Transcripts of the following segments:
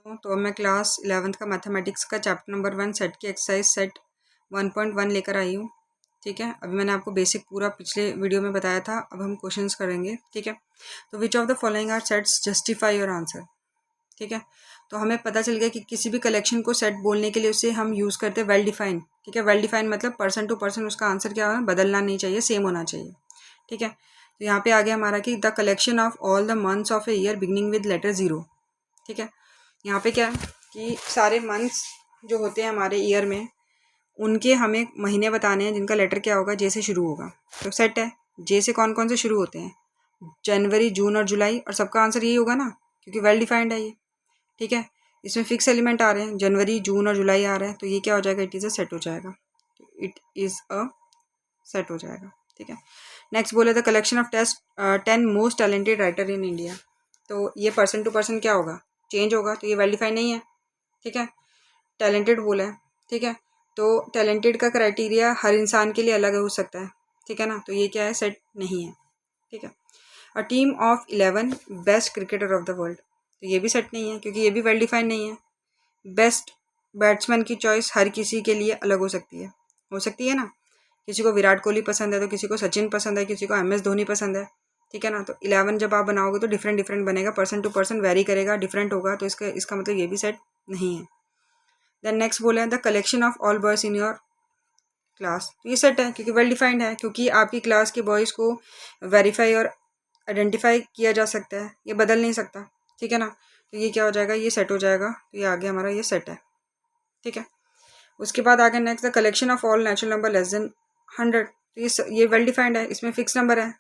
सबको। तो अब मैं क्लास 11th का मैथमेटिक्स का चैप्टर नंबर 1 सेट की एक्सरसाइज सेट 1.1 लेकर आई हूँ। ठीक है, अभी मैंने आपको बेसिक पूरा पिछले वीडियो में बताया था, अब हम क्वेश्चंस करेंगे। ठीक है, तो which of the following are sets justify your answer. ठीक है, तो हमें पता चल गया कि किसी भी कलेक्शन को सेट बोलने के लिए उसे हम यूज़ करते हैं वेल डिफाइन। ठीक है, वेल डिफाइन मतलब पर्सन टू पर्सन उसका आंसर क्या होना, बदलना नहीं चाहिए, सेम होना चाहिए। ठीक है, तो यहाँ पे आ गया हमारा कि the collection of all the months of a year beginning with letter 0। ठीक है, यहाँ पे क्या है कि सारे मंथ्स जो होते हैं हमारे ईयर में, उनके हमें महीने बताने हैं जिनका लेटर क्या होगा, जे से शुरू होगा। तो सेट है, जे से कौन कौन से शुरू होते हैं, जनवरी, जून और जुलाई, और सबका आंसर यही होगा ना, क्योंकि वेल डिफाइंड है ये। ठीक है, इसमें फिक्स एलिमेंट आ रहे हैं, जनवरी, जून और जुलाई आ रहे हैं, तो ये क्या हो जाएगा, इट इज़ अ सेट हो जाएगा, इट इज़ अ सेट हो जाएगा। ठीक है, नेक्स्ट बोले the collection of 10 most talented writer in India. तो ये पर्सन टू पर्सन क्या होगा, चेंज होगा, तो ये वेल डिफाइंड नहीं है। ठीक है, टैलेंटेड बोला है। ठीक है, तो टैलेंटेड का क्राइटेरिया हर इंसान के लिए अलग हो सकता है। ठीक है ना, तो ये क्या है, सेट नहीं है। ठीक है, a team of 11 best cricketer of the world, तो ये भी सेट नहीं है, क्योंकि ये भी वेल डिफाइंड नहीं है। बेस्ट बैट्समैन की चॉइस हर किसी के लिए अलग हो सकती है ना, किसी को विराट कोहली पसंद है तो किसी को सचिन पसंद है, किसी को MS धोनी पसंद है। ठीक है ना, तो 11 जब आप बनाओगे तो डिफरेंट डिफरेंट बनेगा, पर्सन टू पर्सन वेरी करेगा, डिफरेंट होगा, तो इसका मतलब ये भी सेट नहीं है। देन नेक्स्ट बोले the collection of all boys in your class, तो ये सेट है, क्योंकि वेल डिफाइंड है, क्योंकि आपकी क्लास के बॉयज़ को वेरीफाई और आइडेंटिफाई किया जा सकता है, ये बदल नहीं सकता। ठीक है ना, तो ये क्या हो जाएगा, ये सेट हो जाएगा, तो ये आगे हमारा ये सेट है। ठीक है, उसके बाद आगे next the collection of all natural number less then 100, तो ये वेल डिफाइंड है, इसमें फिक्स नंबर है।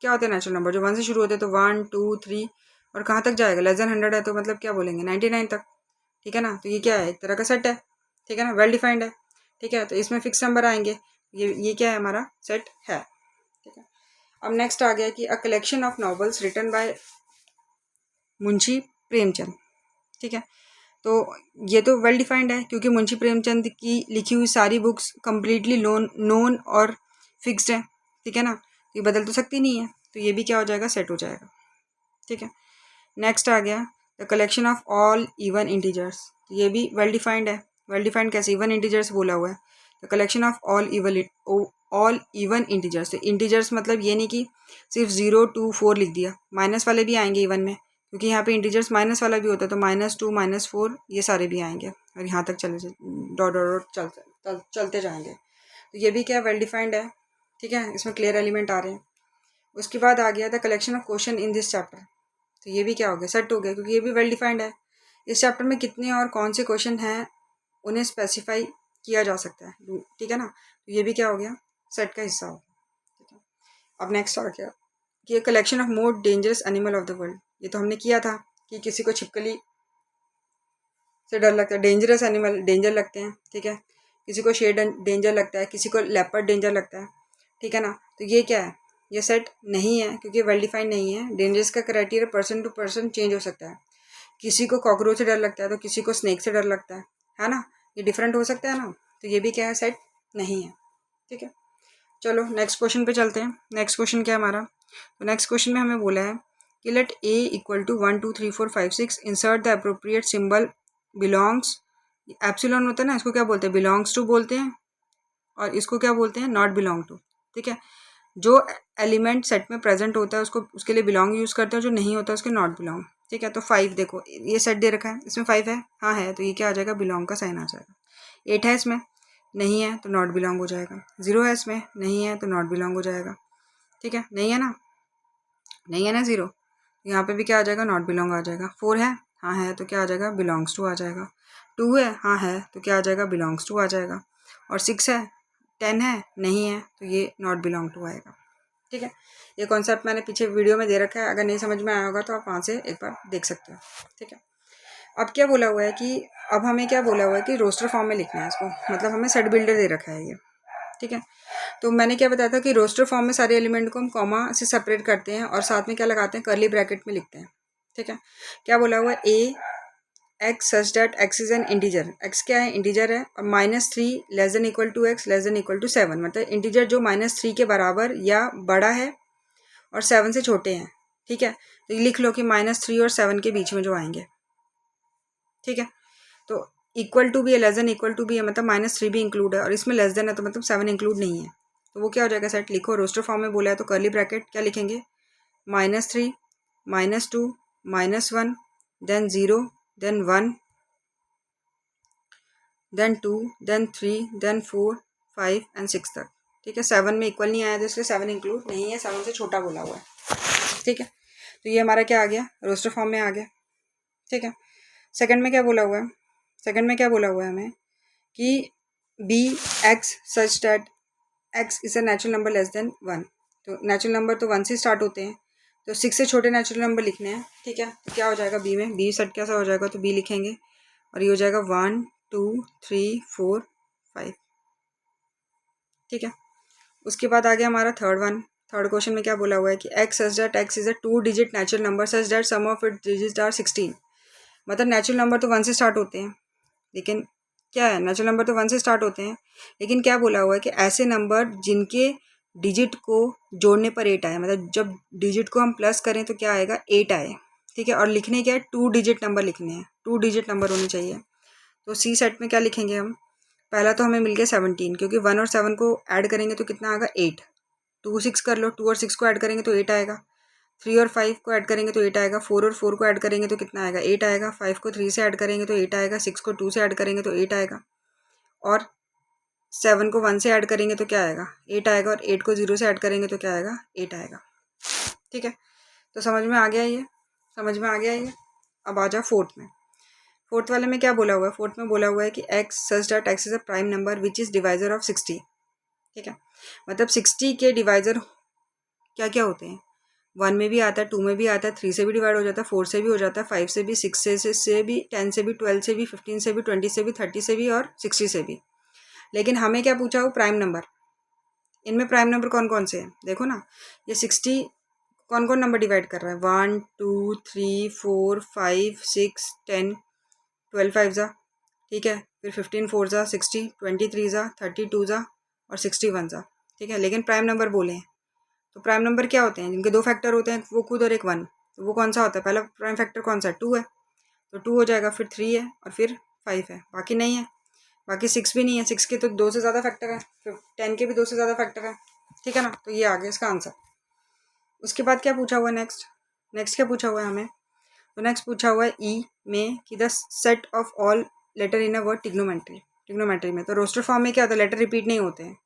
क्या होते हैं नेचुरल नंबर, जो 1 से शुरू होते हैं, तो 1 2 3 और कहाँ तक जाएगा, लेस देन 100 है तो मतलब क्या बोलेंगे, 99 तक। ठीक है ना, तो ये क्या है, एक तरह का सेट है। ठीक है ना, वेल डिफाइंड है। ठीक है, तो इसमें फिक्स नंबर आएंगे, ये क्या है, हमारा सेट है। ठीक है, अब नेक्स्ट आ गया कि a collection of novels written by Munshi Premchand. ठीक है, तो ये तो वेल डिफाइंड है, क्योंकि मुंशी प्रेमचंद की लिखी हुई सारी बुक्स कम्प्लीटली नोन और फिक्स्ड है। ठीक है ना, ये बदल तो सकती नहीं है, तो ये भी क्या हो जाएगा, सेट हो जाएगा। ठीक है, नेक्स्ट आ गया the collection of all even integers, ये भी वेल डिफाइंड है। वेल डिफाइंड कैसे, इवन इंटीजर्स बोला हुआ है, the collection of all even integers. तो इंटीजर्स मतलब ये नहीं कि सिर्फ 0 2 4 लिख दिया, माइनस वाले भी आएंगे इवन में, क्योंकि यहाँ पे इंटीजर्स माइनस वाला भी होता है, तो -2 -4 ये सारे भी आएंगे, और यहाँ तक चले डॉट डॉट चलते जाएंगे, तो ये भी क्या वेल डिफाइंड है। ठीक है, इसमें क्लियर एलिमेंट आ रहे हैं। उसके बाद आ गया the collection of question in this chapter, तो ये भी क्या हो गया, सेट हो गया, क्योंकि ये भी वेल डिफाइंड है। इस चैप्टर में कितने और कौन से क्वेश्चन हैं उन्हें स्पेसिफाई किया जा सकता है। ठीक है ना, तो ये भी क्या हो गया, सेट का हिस्सा हो गया। ठीक है, अब नेक्स्ट आ गया कि collection of more dangerous animal of the world, ये तो हमने किया था कि किसी को छिपकली से डर लगता है, डेंजरस एनिमल डेंजर लगते हैं। ठीक है, किसी को शेर डेंजर लगता है, किसी को लेपर्ड डेंजर लगता है। ठीक है ना, तो ये क्या है, ये सेट नहीं है, क्योंकि वेल डिफाइंड नहीं है। डेंजरस का criteria person to person change हो सकता है, किसी को कॉकरोच से डर लगता है तो किसी को स्नेक से डर लगता है ना, ये डिफरेंट हो सकता है ना, तो ये भी क्या है, सेट नहीं है। ठीक है, चलो नेक्स्ट क्वेश्चन पे चलते हैं। नेक्स्ट क्वेश्चन क्या है हमारा, तो नेक्स्ट क्वेश्चन में हमें बोला है कि let A equal to 1 2 3 4 5 6 insert the appropriate symbol belongs, epsilon होता है ना, इसको क्या बोलते हैं, बिलोंग्स टू बोलते हैं, और इसको क्या बोलते हैं, नॉट बिलोंग टू। ठीक है, जो एलिमेंट सेट में प्रेजेंट होता है उसको उसके लिए बिलोंग यूज़ करते हैं, जो नहीं होता उसके नॉट बिलोंग। ठीक है, तो 5 देखो, ये सेट दे रखा है, इसमें 5 है, हाँ है, तो ये क्या आ जाएगा, बिलोंग का साइन आ जाएगा। 8 है, इसमें नहीं है तो नॉट बिलोंग हो जाएगा। 0 है, इसमें नहीं है तो नॉट बिलोंग हो जाएगा। ठीक है, नहीं है ना, नहीं है ना 0, यहाँ पे भी क्या आ जाएगा, नॉट बिलोंग आ जाएगा। 4 है, हाँ है, तो क्या आ जाएगा, बिलोंग्स टू आ जाएगा। 2 है, हाँ है, तो क्या आ जाएगा, बिलोंग्स टू आ जाएगा। और 6 है, 10 है, नहीं है, तो ये नॉट बिलोंग टू आएगा। ठीक है, ये कॉन्सेप्ट मैंने पीछे वीडियो में दे रखा है, अगर नहीं समझ में आया होगा तो आप वहाँ से एक बार देख सकते हो। ठीक है, अब क्या बोला हुआ है कि अब हमें क्या बोला हुआ है कि रोस्टर फॉर्म में लिखना है इसको, मतलब हमें सेट बिल्डर दे रखा है ये। ठीक है, तो मैंने क्या बताया था कि रोस्टर फॉर्म में सारे एलिमेंट को हम कॉमा से सेपरेट करते हैं और साथ में क्या लगाते हैं, कर्ली ब्रैकेट में लिखते हैं। ठीक है, क्या बोला हुआ है, A x such that x is an integer, x क्या है, इंटीजर है, और -3 less than equal to x less than equal to 7, मतलब इंटीजर जो -3 के बराबर या बड़ा है और 7 से छोटे हैं। ठीक है, तो ये लिख लो कि -3 और 7 के बीच में जो आएंगे। ठीक है। तो इक्वल टू भी है, लेस देन इक्वल टू भी है, मतलब -3 भी इंक्लूड है, और इसमें लेस देन है तो मतलब 7 इंक्लूड नहीं है। तो वो क्या हो जाएगा सेट, लिखो रोस्टर फॉर्म में बोला है तो कर्ली ब्रैकेट क्या लिखेंगे, -3 -2 -1 then 0 then 1 then 2 then 3 then 4 5 and 6 तक। ठीक है, 7 में इक्वल नहीं आया तो इसलिए 7 इंक्लूड नहीं है, 7 से छोटा बोला हुआ है। ठीक है, तो ये हमारा क्या आ गया, रोस्टर फॉर्म में आ गया। ठीक है, सेकंड में क्या बोला हुआ है, सेकंड में क्या बोला हुआ है हमें कि B x such that x is a natural number less than 1। तो नेचुरल नंबर तो 1 से स्टार्ट होते हैं, तो 6 से छोटे नेचुरल नंबर लिखने हैं। ठीक है, तो क्या हो जाएगा बी में, बी सेट कैसा हो जाएगा, तो बी लिखेंगे और ये हो जाएगा 1 2 3 4 5। ठीक है, उसके बाद आ गया हमारा थर्ड वन। थर्ड क्वेश्चन में क्या बोला हुआ है कि x such that x is a 2 digit natural number such that sum of it digit are 16। मतलब नेचुरल नंबर तो 1 से स्टार्ट होते हैं, लेकिन क्या है, नेचुरल नंबर तो 1 से स्टार्ट होते हैं, लेकिन क्या बोला हुआ है कि ऐसे नंबर जिनके डिजिट को जोड़ने पर 8 आए, मतलब जब डिजिट को हम प्लस करें तो क्या आएगा, 8 आए। ठीक है, और लिखने क्या है, 2 डिजिट नंबर लिखने हैं, 2 डिजिट नंबर होने चाहिए। तो सी सेट में क्या लिखेंगे हम, पहला तो हमें मिल गया 17, क्योंकि 1 और 7 को ऐड करेंगे तो कितना आएगा 8। 2 6 कर लो, 2 और 6 को ऐड करेंगे तो 8 आएगा। 3 और 5 को ऐड करेंगे तो 8 आएगा। 4 और 4 को ऐड करेंगे तो कितना आएगा, 8 आएगा। 5 को 3 से ऐड करेंगे तो 8 आएगा। 6 को 2 से ऐड करेंगे तो 8 आएगा। और 7 को 1 से ऐड करेंगे तो क्या आएगा, 8 आएगा। और 8 को 0 से ऐड करेंगे तो क्या आएगा, 8 आएगा। ठीक है, तो समझ में आ गया ये, समझ में आ गया ये। अब आ जाओ फोर्थ में। फोर्थ वाले में क्या बोला हुआ है, फोर्थ में बोला हुआ है कि x such that x is a prime number which is divisor of 60। ठीक है, मतलब 60 के डिवाइजर क्या क्या होते हैं, 1 में भी आता है, 2 में भी आता है, 3 से भी डिवाइड हो जाता है, 4 से भी हो जाता है, 5 से भी, 6 से भी, 10 से भी, 12 से भी, 15 से भी, 20 से भी, 30 से भी और 60 से भी। लेकिन हमें क्या पूछा हो, प्राइम नंबर। इनमें प्राइम नंबर कौन कौन से हैं, देखो ना, ये 60 कौन कौन नंबर डिवाइड कर रहा है, 1 2 3 4 5 6 10 12 5 जा, ठीक है, फिर 15 4 जा 60, 23 जा 32 जा और 61 जा। ठीक है, लेकिन प्राइम नंबर बोले हैं, तो प्राइम नंबर क्या होते हैं, जिनके 2 फैक्टर होते हैं, वो खुद और एक 1। तो वो कौन सा होता है, पहला प्राइम फैक्टर कौन सा है, 2 है, तो 2 हो जाएगा, फिर 3 है और फिर 5 है, बाकी नहीं है। बाकी 6 भी नहीं है, 6 के तो 2 से ज़्यादा फैक्टर है, फिर 10 के भी 2 से ज़्यादा फैक्टर है। ठीक है ना, तो ये आ गया इसका आंसर। उसके बाद क्या पूछा हुआ है, नेक्स्ट नेक्स्ट क्या पूछा हुआ है हमें, तो नेक्स्ट पूछा हुआ है ई में कि the set of all letter in a word trigonometry. Trigonometry में तो रोस्टर फॉर्म में क्या होता है, लेटर रिपीट नहीं होते हैं।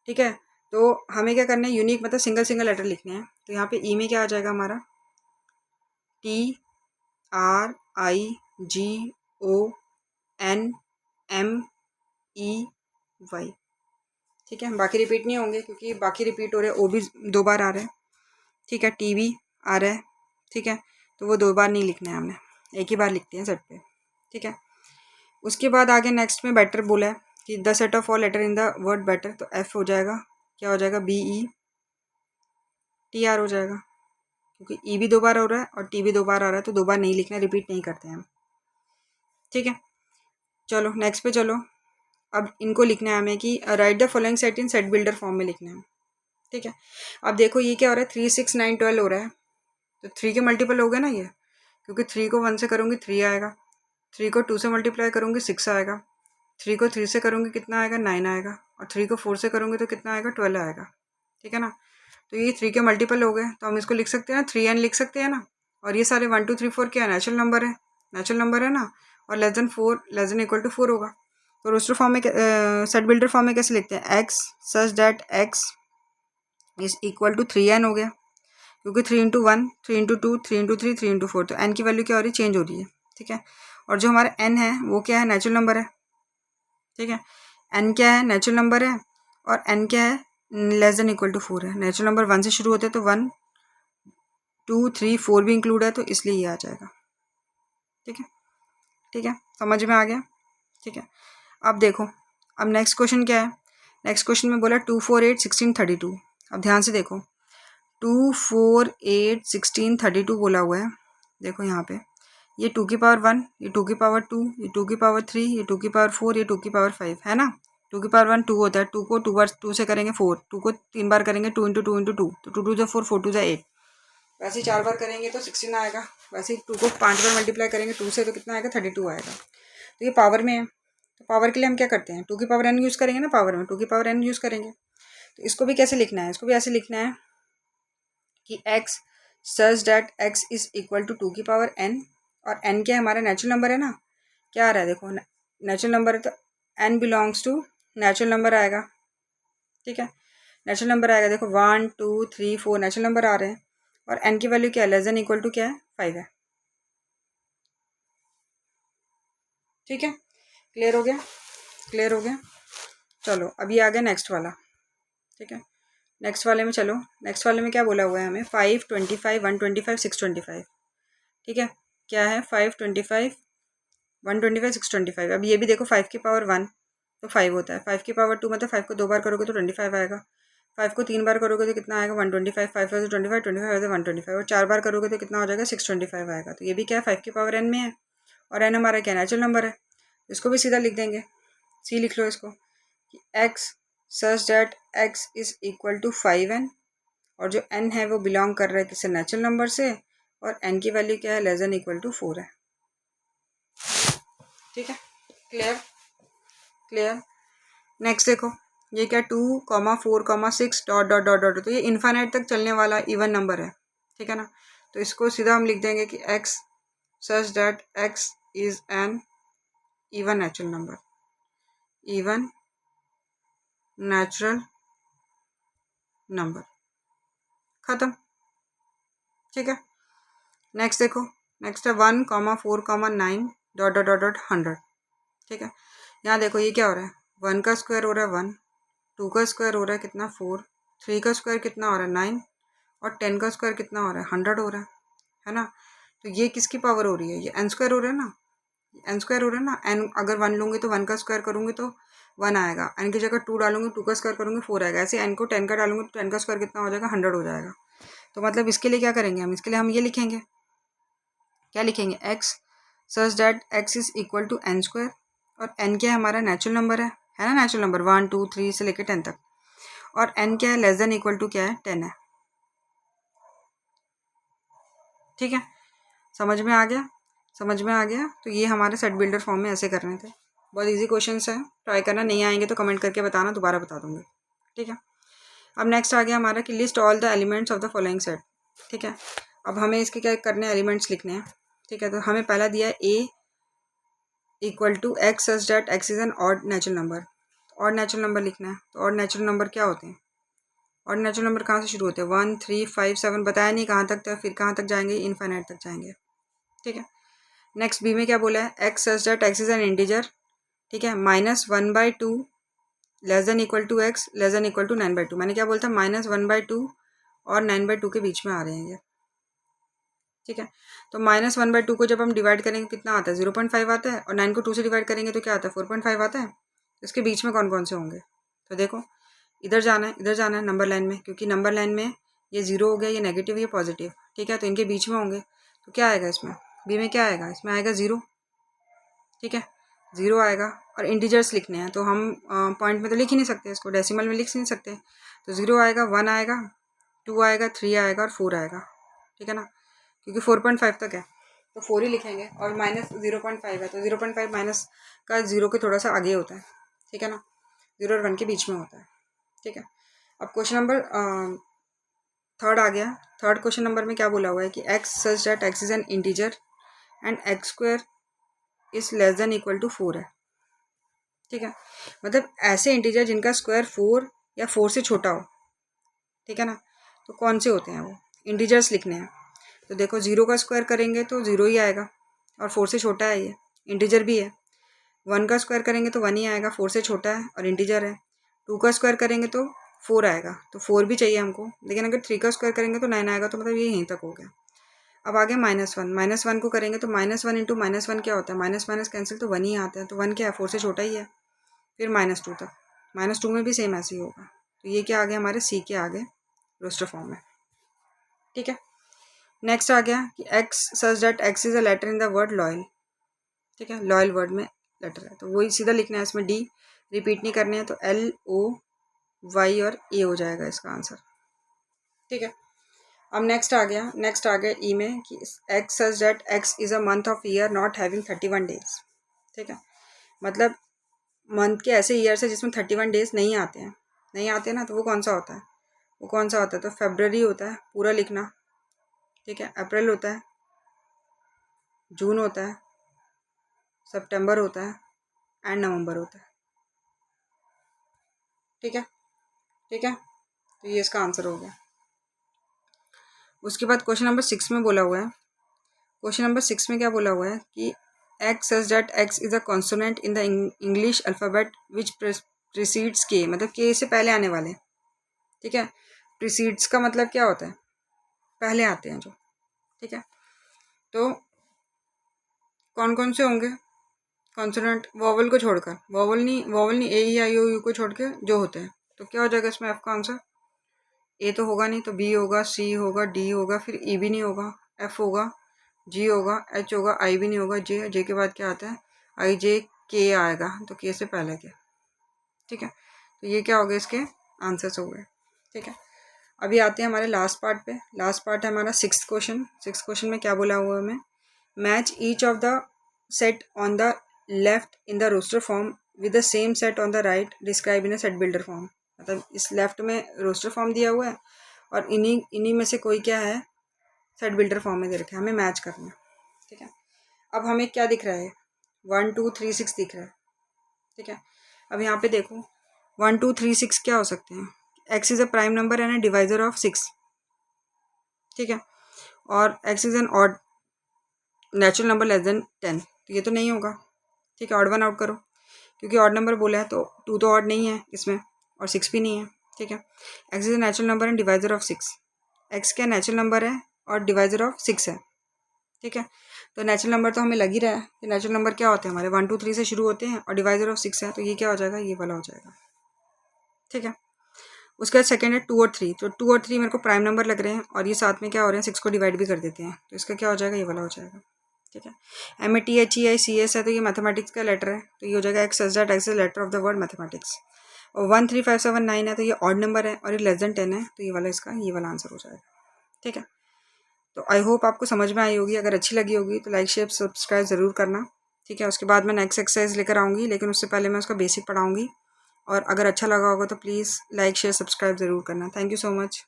ठीक है, तो हमें क्या करना है, यूनिक मतलब सिंगल सिंगल लेटर लिखने हैं। तो यहाँ पे ई में क्या आ जाएगा हमारा, T R I G O N M E Y। ठीक है, बाकी रिपीट नहीं होंगे क्योंकि बाकी रिपीट हो रहे हैं, ओ भी 2 बार आ रहे हैं। ठीक है, टी भी आ रहा है। ठीक है, तो वो 2 बार नहीं लिखना है, हमने एक ही बार लिखते हैं सेट पे। ठीक है, उसके बाद आगे नेक्स्ट में बेटर बोला है कि the set of all letter in the word better, तो एफ हो जाएगा, क्या हो जाएगा, BETR हो जाएगा, क्योंकि ई भी 2 बार हो रहा है और टी भी 2 बार आ रहा है, तो 2 बार नहीं लिखना, रिपीट नहीं करते हैं हम। ठीक है, चलो नेक्स्ट पे चलो। अब इनको लिखना है हमें कि right the following set in set builder form में लिखना है। ठीक है, अब देखो ये क्या हो रहा है, 3 6 9 12 हो रहा है, तो 3 के मल्टीपल हो गए ना ये, क्योंकि 3 को 1 से करूँगी 3 आएगा, 3 को 2 से मल्टीप्लाई करूँगी 6 आएगा, 3 को 3 से करूँगी कितना आएगा, 9 आएगा, और 3 को 4 से करूँगी तो कितना आएगा, 12 आएगा। ठीक है ना, तो ये 3 के मल्टीपल हो गए, तो हम इसको लिख सकते हैं ना, 3n लिख सकते हैं ना। और ये सारे 1 2 3 4 क्या नेचुरल नंबर है, नेचुरल नंबर है ना, और less than 4 less than equal to 4 होगा। तो रोस्टर फॉर्म में सेट बिल्डर फॉर्म में कैसे लिखते हैं, x such that x is equal to 3n हो गया, क्योंकि 3 इंटू 1 3 इंटू 2 3 इंटू 3 3 इंटू 4, तो n की वैल्यू क्या हो रही है, चेंज हो रही है। ठीक है, और जो हमारा n है वो क्या है, नेचुरल नंबर है। ठीक है, n क्या है, नेचुरल नंबर है, और n क्या है, लेस देन इक्वल टू 4 है। नेचुरल नंबर 1 से शुरू होते हैं, तो 1 2 3 4 भी इंक्लूड है, तो इसलिए ये आ जाएगा। ठीक है, ठीक है, समझ में आ गया। ठीक है, अब देखो, अब नेक्स्ट क्वेश्चन क्या है, नेक्स्ट क्वेश्चन में बोला 2 4 8 16 32। अब ध्यान से देखो, 2 4 8 16 32 बोला हुआ है। देखो यहाँ पे ये 2 की पावर 1, ये 2 की पावर 2, ये 2 की पावर 3, ये 2 की पावर 4, ये 2 की पावर 5 है ना। 2 की पावर 1 2 होता है, 2 को 2 बार 2 से करेंगे 4, 2 को 3 बार करेंगे 2 इंटू 2 इंटू 2, तो 2 2 जा 4 4 2 जा 8। वैसे ही 4 बार करेंगे तो 16 आएगा, वैसे ही 2 को 5 बार मल्टीप्लाई करेंगे 2 से तो कितना आएगा 32 आएगा। तो ये पावर में है, तो पावर के लिए हम क्या करते हैं 2 की पावर n यूज़ करेंगे ना, पावर में 2 की पावर n यूज़ करेंगे। तो इसको भी कैसे लिखना है, इसको भी ऐसे लिखना है कि x such that x is equal to 2 की पावर n, और n क्या है हमारा नेचुरल नंबर है ना, क्या आ रहा है देखो नेचुरल नंबर है तो n belongs to natural number आएगा। ठीक है, नेचुरल नंबर आएगा, देखो 1 2 3 4 नेचुरल नंबर आ रहे हैं, और n की वैल्यू क्या है लेस देन इक्वल टू क्या है 5 है। ठीक है, क्लियर हो गया, क्लियर हो गया। चलो अभी आ गया नेक्स्ट वाला। ठीक है, नेक्स्ट वाले में चलो, नेक्स्ट वाले में क्या बोला हुआ है हमें 5 25 125 625। ठीक है, क्या है 5 25 125 625। अब ये भी देखो 5 की पावर 1 तो 5 होता है, 5 की पावर 2 मतलब 5 को 2 बार करोगे तो 25 आएगा, 5 को 3 बार करोगे तो कितना आएगा 125, 5 से 25 25 से 125, और 4 बार करोगे तो कितना हो जाएगा 625 आएगा। तो ये भी क्या है 5 की पावर n में है, और n हमारा क्या नेचुरल नंबर है, इसको भी सीधा लिख देंगे, सी लिख लो इसको कि x such that x is equal to 5n, और जो n है वो बिलोंग कर रहा है किससे नेचुरल नंबर से, और n की वैल्यू क्या है लेस देन इक्वल टू 4 है। ठीक है, क्लियर, क्लियर। नेक्स्ट देखो ये क्या 2,4,6 डॉट डॉट डॉट डॉट, तो ये इन्फाइनाइट तक चलने वाला इवन नंबर है। ठीक है ना, तो इसको सीधा हम लिख देंगे कि x such that x is an even natural number, even natural number, खत्म। ठीक है, नेक्स्ट देखो, नेक्स्ट है 1,4,9 डॉट डॉट डॉट डॉट 100। ठीक है, यहाँ देखो ये क्या हो रहा है 1 का स्क्वायर हो रहा है 1, 2 का स्क्वायर हो रहा है कितना 4, 3 का स्क्वायर कितना हो रहा है 9, और 10 का स्क्वायर कितना हो रहा है 100 हो रहा है ना। तो ये किसकी पावर हो रही है, ये n स्क्वायर हो रहा है ना, n स्क्वायर हो रहा है ना, n अगर 1 लूँगी तो 1 का स्क्वायर करूँगी तो 1 आएगा, n की जगह 2 डालूंगी 2 का स्क्वायर करूँगी 4 आएगा, ऐसे n को 10 का डालूंगी तो 10 का स्क्वायर कितना हो जाएगा 100 हो जाएगा। तो मतलब इसके लिए क्या करेंगे हम, इसके लिए हम ये लिखेंगे, क्या लिखेंगे x such that x is equal to n square, और n क्या है हमारा नेचुरल नंबर है ना, नेचुरल नंबर 1 2 3 से लेकर 10 तक, और n क्या है लेस देन इक्वल टू क्या है 10 है। ठीक है, समझ में आ गया, समझ में आ गया। तो ये हमारे सेट बिल्डर फॉर्म में ऐसे करने थे, बहुत इजी क्वेश्चंस है, ट्राई करना, नहीं आएंगे तो कमेंट करके बताना, दोबारा बता दूंगी। ठीक है, अब नेक्स्ट आ गया हमारा कि list all the elements of the following set. ठीक है, अब हमें इसके क्या करने हैं, एलिमेंट्स लिखने हैं। ठीक है, तो हमें पहला दिया है A equal to x such that x is an odd natural number, odd natural number लिखना है। तो ऑड नेचुरल नंबर क्या होते हैं, ऑड नेचुरल नंबर कहाँ से शुरू होते हैं 1 3 5 7, बताया नहीं कहाँ तक था, फिर कहाँ तक जाएंगे इनफाइनाइट तक जाएंगे। ठीक है, नेक्स्ट बी में क्या बोला है x such that x is an integer. ठीक है, -1/2 less than equal to x less than equal to 9/2, मैंने क्या बोला था -1/2 और 9/2 के बीच में आ रहे हैं ये। ठीक है, तो -1/2 को जब हम डिवाइड करेंगे कितना आता है 0.5 आता है, और 9 को 2 से डिवाइड करेंगे तो क्या आता है 4.5 आता है। तो इसके बीच में कौन कौन से होंगे, तो देखो इधर जाना है, इधर जाना है नंबर लाइन में, क्योंकि नंबर लाइन में ये 0 हो गया, ये नेगेटिव ये पॉजिटिव। ठीक है, तो इनके बीच में होंगे, तो क्या आएगा इसमें बी में क्या आएगा, इसमें आएगा 0। ठीक है, 0 आएगा, और इंटीजर्स लिखने हैं तो हम पॉइंट में तो लिख ही नहीं सकते, इसको डेसिमल में लिख नहीं सकते, तो 0 आएगा 1 आएगा 2 आएगा 3 आएगा और 4 आएगा। ठीक है ना, क्योंकि 4.5 तक है तो 4 ही लिखेंगे, और -0.5 है तो 0.5 माइनस का 0 के थोड़ा सा आगे होता है। ठीक है ना, 0 और 1 के बीच में होता है। ठीक है, अब क्वेश्चन नंबर थर्ड आ गया। थर्ड क्वेश्चन नंबर में क्या बोला हुआ है कि x such that x is an integer and x square is less than equal to 4 है। ठीक है, मतलब ऐसे इंटीजर जिनका स्क्वायर 4 या 4 से छोटा हो। ठीक है ना, तो कौन से होते हैं वो इंटीजर्स लिखने हैं। तो देखो 0 का स्क्वायर करेंगे तो 0 ही आएगा, और 4 से छोटा है, ये इंटीजर भी है। 1 का स्क्वायर करेंगे तो 1 ही आएगा, 4 से छोटा है और इंटीजर है। 2 का स्क्वायर करेंगे तो 4 आएगा, तो 4 भी चाहिए हमको, लेकिन अगर 3 का स्क्वायर करेंगे तो 9 आएगा, तो मतलब ये यहीं तक हो गया। अब आगे -1, -1 को करेंगे तो -1 इंटू -1 क्या होता है, माइनस माइनस कैंसिल तो 1 ही आता है, तो 1 क्या है 4 से छोटा ही है। फिर -2 तक, -2 में भी सेम ऐसे ही होगा, तो ये क्या आ गया हमारे सी के आगे रोस्टर फॉर्म में। ठीक है, नेक्स्ट आ गया कि x such that x is a letter in the word loyal. ठीक है, लॉयल वर्ड में लेटर है तो वही सीधा लिखना है, इसमें डी रिपीट नहीं करने हैं, तो LOY और A हो जाएगा इसका आंसर। ठीक है, अब नेक्स्ट आ गया ई में कि x such that x is a month of year not having 31 days. ठीक है, मतलब मंथ के ऐसे ईयर्स है जिसमें 31 डेज नहीं आते हैं, ना, तो वो कौन सा होता है, तो फेब्रवरी होता है, पूरा लिखना। ठीक है, अप्रैल होता है, जून होता है, सितंबर होता है एंड नवंबर होता है। ठीक है, तो ये इसका आंसर हो गया। उसके बाद क्वेश्चन नंबर 6 में बोला हुआ है, क्वेश्चन नंबर 6 में क्या बोला हुआ है कि x such that x is a consonant in the English alphabet which precedes के, मतलब के से पहले आने वाले। ठीक है, प्रीसीड्स का मतलब क्या होता है, पहले आते हैं जो। ठीक है, तो कौन कौन से होंगे कॉन्सोनेंट, वोवल को छोड़कर, वोवल नहीं, ए ई आई ओ यू को छोड़ के जो होते हैं, तो क्या हो जाएगा इसमें एफ का आंसर। ए तो होगा नहीं, तो बी होगा, सी होगा, डी होगा, फिर ई भी नहीं होगा, एफ होगा, जी होगा, एच होगा, आई भी नहीं होगा, जे के बाद क्या आता है, आई जे के आएगा, तो के से पहले क्या। ठीक है, तो ये क्या हो गया, इसके आंसर्स हो गए। ठीक है, अभी आते हैं हमारे लास्ट पार्ट पे। लास्ट पार्ट है हमारा 6th क्वेश्चन। 6th क्वेश्चन में क्या बोला हुआ है हमें, match each of the set on the left in the roster form with the same set on the right describe in a set builder form. मतलब इस लेफ्ट में रोस्टर फॉर्म दिया हुआ है और इन्हीं में से कोई क्या है, सेट बिल्डर फॉर्म में दे रखे हैं, हमें मैच करना है। ठीक है, अब हमें क्या दिख रहा है, 1 2 3 6 दिख रहा है। ठीक है, अब यहाँ पे देखो 1 2 3 6 क्या हो सकते हैं, x is a prime number and a divisor of 6। ठीक है, और x is an odd natural number less then 10, तो ये तो नहीं होगा। ठीक है, ऑड वन आउट करो, क्योंकि ऑड नंबर बोला है तो 2 तो ऑड नहीं है इसमें और 6 भी नहीं है। ठीक है, x is a natural number and divisor of 6, x क्या नेचुरल नंबर है और डिवाइजर ऑफ 6 है। ठीक है, तो नेचुरल नंबर तो हमें लग ही रहा है कि नेचुरल नंबर क्या होते हैं हमारे, 1 2 3 से शुरू होते हैं और डिवाइजर ऑफ 6 है, तो ये क्या हो जाएगा, ये वाला हो जाएगा। ठीक है, उसके बाद सेकंड है 2 और 3, तो 2 और 3 मेरे को प्राइम नंबर लग रहे हैं और ये साथ में क्या हो रहे हैं, 6 को डिवाइड भी कर देते हैं, तो इसका क्या हो जाएगा, ये वाला हो जाएगा। ठीक है, MATHEICS है तो ये मैथमेटिक्स का लेटर है, तो ये हो जाएगा x such that x is letter of the word mathematics. और 1 3 5 7 9 है तो ये ऑड नंबर है और ये लेस देन 10 है, तो ये वाला इसका ये वाला आंसर हो जाएगा। ठीक है, तो आई होप आपको समझ में आई होगी, अगर अच्छी लगी होगी तो लाइक शेयर सब्सक्राइब ज़रूर करना। ठीक है, उसके बाद मैं नेक्स्ट एक्सरसाइज लेकर आऊँगी, लेकिन उससे पहले मैं उसका बेसिक पढ़ाऊँगी, और अगर अच्छा लगा होगा तो प्लीज़ लाइक शेयर सब्सक्राइब ज़रूर करना। Thank you so much.